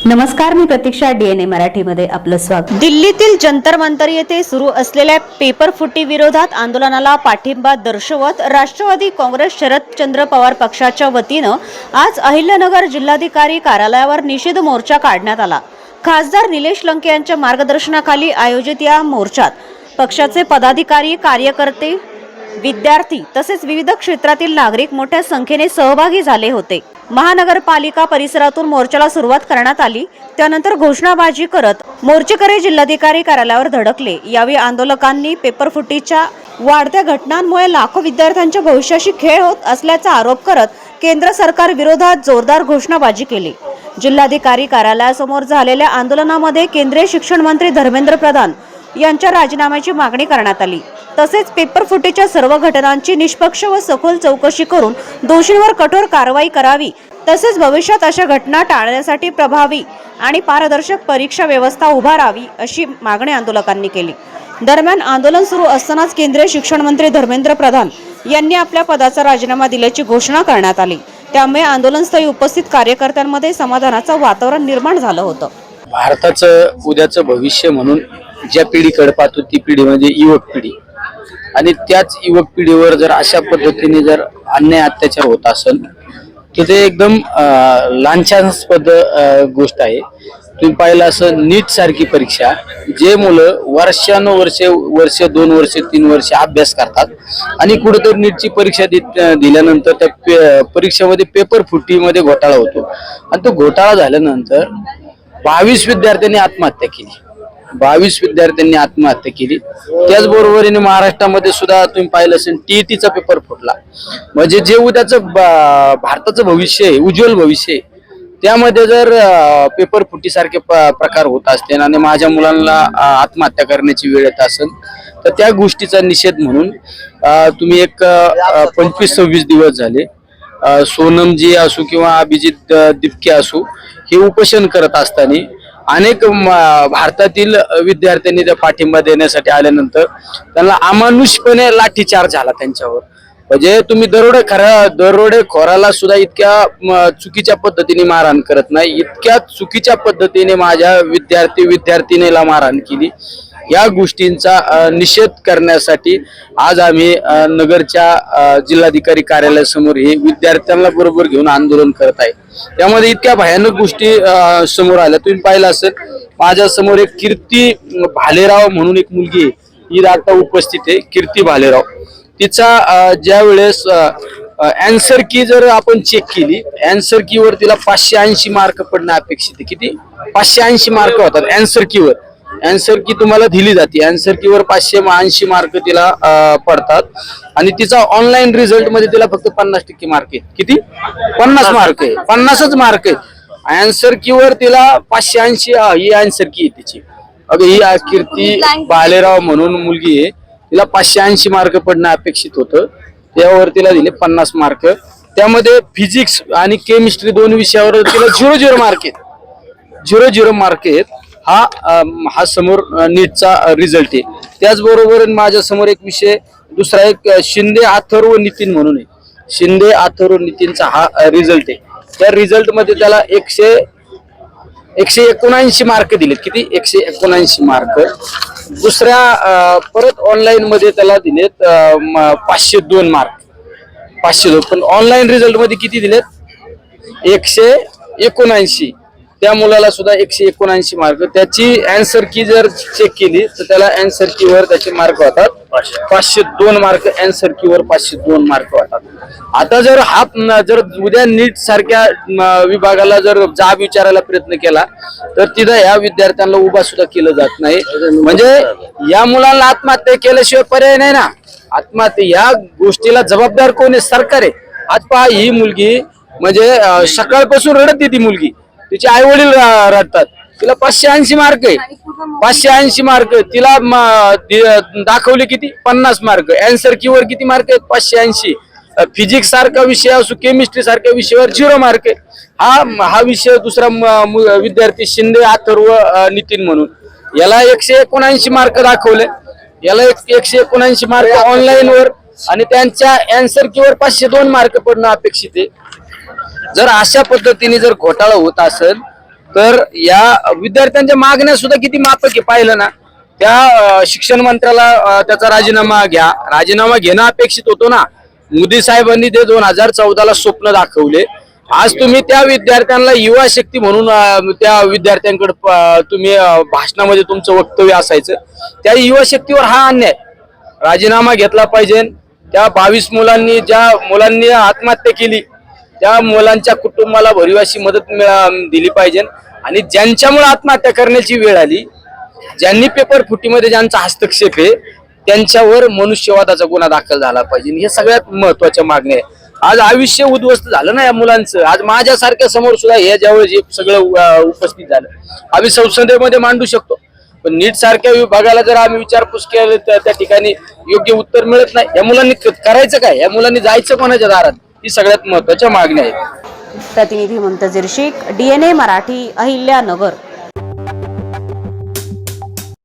नमस्कार, मी प्रतीक्षा. DNA मराठीमध्ये आपलं स्वागत. दिल्लीतील जंतर मंतर येथे सुरू असलेल्या पेपर फुटी विरोधात आंदोलनाला पाठिंबा दर्शवत राष्ट्रवादी काँग्रेस शरदचंद्र पवार पक्षाच्या वतीनं आज अहिल्यानगर जिल्हाधिकारी कार्यालयावर निषेध मोर्चा काढण्यात आला. खासदार निलेश लंके यांच्या मार्गदर्शनाखाली आयोजित या मोर्चात पक्षाचे पदाधिकारी, कार्यकर्ते, विद्यार्थी तसेच विविध क्षेत्रातील नागरिक मोठ्या संख्येने सहभागी झाले होते. महानगरपालिका परिसरातून मोर्चाला सुरुवात करण्यात आली. त्यानंतर घोषणाबाजी करत मोर्चेकरी जिल्हाधिकारी कार्यालयावर धडकले. यावेळी आंदोलकांनी पेपरफुटीच्या वाढत्या घटनांमुळे लाखो विद्यार्थ्यांच्या भविष्याशी खेळ होत असल्याचा आरोप करत केंद्र सरकार विरोधात जोरदार घोषणाबाजी केली. जिल्हाधिकारी कार्यालयासमोर झालेल्या आंदोलनामध्ये केंद्रीय शिक्षण मंत्री धर्मेंद्र प्रधान यांच्या राजीनाम्याची मागणी करण्यात आली. तसेच पेपर फुटीच्या सर्व घटनांची निष्पक्ष व सखोल चौकशी करून दोषींवर कठोर कारवाई करावी. तसेच भविष्यात अशा घटना टाळण्यासाठी प्रभावी आणि पारदर्शक परीक्षा व्यवस्था उभारावी अशी मागणी आंदोलकांनी केली. दरम्यान आंदोलन सुरू असतानाच केंद्रीय शिक्षण मंत्री धर्मेंद्र प्रधान यांनी आपल्या पदाचा राजीनामा दिल्याची घोषणा करण्यात आली. त्यामुळे आंदोलनस्थळी उपस्थित कार्यकर्त्यांमध्ये समाधानाचं वातावरण निर्माण झालं होतं. भारताचं उद्याचं भविष्य म्हणून ज्या पिढीकडे पाहतो ती पिढी म्हणजे युवक पिढी, आणि त्याच युवक पिढीवर जर अशा पद्धतीने जर अन्याय अत्याचार होत असेल तर ते एकदम लांछनास्पद गोष्ट आहे. तुम्ही पाहिलं असं नीट सारखी परीक्षा, जे मुलं वर्ष 2 वर्ष 3 वर्ष अभ्यास करतात आणि कुठेतरी नीटची परीक्षा दिल्यानंतर त्या परीक्षेमध्ये पेपर फुटीमध्ये घोटाळा होतो आणि तो घोटाळा झाल्यानंतर 22 विद्यार्थ्यांनी आत्महत्या केली. 22 विद्यार्थ्यांनी आत्महत्या केली. त्याचबरोबरीने महाराष्ट्रामध्ये सुद्धा तुम्ही पाहिलं असेल टीईटीचा पेपर फुटला. म्हणजे जे उद्याचं भारताचं भविष्य आहे, उज्ज्वल भविष्य आहे, त्यामध्ये जर पेपर फुटीसारखे प्रकार होत असतील आणि माझ्या मुलांना आत्महत्या करण्याची वेळ येत असेल तर त्या गोष्टीचा निषेध म्हणून तुम्ही एक 25-26 दिवस झाले सोनमजी असू किंवा अभिजित दिपके असू हे उपोषण करत असताना अनेक भारतातील विद्यार्थ्यांनी त्या पाठिंबा देण्यासाठी आल्यानंतर त्यांना अमानुषपणे लाठीचार्ज झाला त्यांच्यावर. म्हणजे तुम्ही दरोडेखोराला सुद्धा इतक्या चुकीच्या पद्धतीने मारहाण करत नाही, इतक्या चुकीच्या पद्धतीने माझ्या विद्यार्थिनीला मारहाण केली. या गोष्टींचा निषेध करण्यासाठी आज आम्ही नगरच्या जिल्हाधिकारी कार्यालयासमोर हे विद्यार्थ्यांना बरोबर घेऊन आंदोलन करत आहे. त्यामध्ये इतक्या भयानक गोष्टी समोर आल्या. तुम्ही पाहिलं असेल माझ्या समोर एक कीर्ती भालेराव म्हणून एक मुलगी आहे, ही आता उपस्थित आहे. कीर्ती भालेराव, तिचा ज्या वेळेस अँसर की जर आपण चेक केली, अँसर कीवर तिला 580 मार्क पडणं अपेक्षित आहे. किती? 580 मार्क होतात अँसर कीवर. अँसर की तुम्हाला दिली जाते, अँसर कीवर 580 मार्क तिला पडतात आणि तिचा ऑनलाईन रिझल्ट मध्ये तिला फक्त 50% मार्क आहे. किती? 50 मार्क आहे, 50च मार्क आहे. अँसर कीवर तिला 580 ही अँसर की आहे तिची. अगं ही कीर्ती भालेराव म्हणून मुलगी आहे, तिला 580 मार्क पडणं अपेक्षित होतं, त्यावर तिला दिले 50 मार्क. त्यामध्ये फिजिक्स आणि केमिस्ट्री 2 विषयावर तिला 0-0 मार्क आहेत. 0-0 मार्क आहेत. हा समोर नीटचा रिझल्ट आहे. त्याचबरोबर माझ्या समोर एक विषय दुसरा एक शिंदे अथर्व नितीन म्हणून आहे. शिंदे अथर्व नितीनचा हा रिझल्ट आहे. त्या रिझल्ट मध्ये त्याला 179 मार्क दिलेत. किती? 179 मार्क. दुसऱ्या परत ऑनलाईन मध्ये त्याला दिलेत 502 मार्क. 502, पण ऑनलाईन रिझल्ट मध्ये किती दिलेत? 179. त्या मुलाला सुद्धा 179 मार्क. त्याची अँसर की जर चेक केली तर त्याला अँसर कीवर त्याचे मार्क होतात 502 मार्क. अँसर कीवर 502 मार्क होतात. आता जर उद्या नीट सारख्या विभागाला जर जाब विचारायला प्रयत्न केला तर तिथं ह्या विद्यार्थ्यांना उभा सुद्धा केलं जात नाही. म्हणजे या मुलांना आत्महत्या केल्याशिवाय पर्याय नाही ना. आत्महत्या या गोष्टीला जबाबदार कोण आहे? सरकार आहे. आज पहा, ही मुलगी म्हणजे सकाळपासून रडते. ती मुलगी, तिचे आई वडील रडतात. तिला 580 मार्क आहे. 580 मार्क तिला दाखवले किती? 50 मार्क. अँसर कीवर किती मार्क आहेत? 580. फिजिक्स सारखा विषय असो, केमिस्ट्री सारख्या विषयावर 0 मार्क आहे. हा विषय दुसरा विद्यार्थी शिंदे अथर्व नितीन म्हणून, याला 179 मार्क दाखवले. याला 179 मार्क ऑनलाईन वर आणि त्यांच्या अँसर कीवर 502 मार्क पडणं अपेक्षित आहे. जर अशा पद्धतीने जर घोटाळा होत असेल तर या विद्यार्थ्यांच्या मागण्या सुद्धा किती माफक आहे पाहिलं ना. त्या शिक्षण मंत्र्याला त्याचा राजीनामा घ्या, राजीनामा घेणं अपेक्षित होतो ना. मोदी साहेबांनी ते 2014ला स्वप्न दाखवले. आज तुम्ही त्या विद्यार्थ्यांना युवा शक्ती म्हणून त्या विद्यार्थ्यांकडे तुम्ही भाषणामध्ये तुमचं वक्तव्य असायचं. त्या युवा शक्तीवर हा अन्याय. राजीनामा घेतला पाहिजे. त्या 22 मुलांनी ज्या मुलांनी आत्महत्या केली त्या मुलांच्या कुटुंबाला भरीव अशी मदत दिली पाहिजे. आणि ज्यांच्यामुळे आत्महत्या करण्याची वेळ आली, ज्यांनी पेपर फुटीमध्ये ज्यांचा हस्तक्षेप आहे त्यांच्यावर मनुष्यवादाचा गुन्हा दाखल झाला पाहिजे. हे सगळ्यात महत्वाच्या मागण्या आहे. आज आयुष्य उद्ध्वस्त झालं ना या मुलांचं. आज माझ्यासारख्या समोर सुद्धा हे ज्यावेळेस जे सगळं उपस्थित झालं आम्ही संसदेमध्ये मांडू शकतो, पण नीट सारख्या विभागाला जर आम्ही विचारपूस केलं तर त्या ठिकाणी योग्य उत्तर मिळत नाही. या मुलांनी करायचं काय, या मुलांनी जायचं कोणाच्या दारात, ही सगळ्यात महत्वाच्या मागण्या आहेत. प्रतिनिधी मुंतजीर शेख, DNA मराठी, अहिल्यानगर.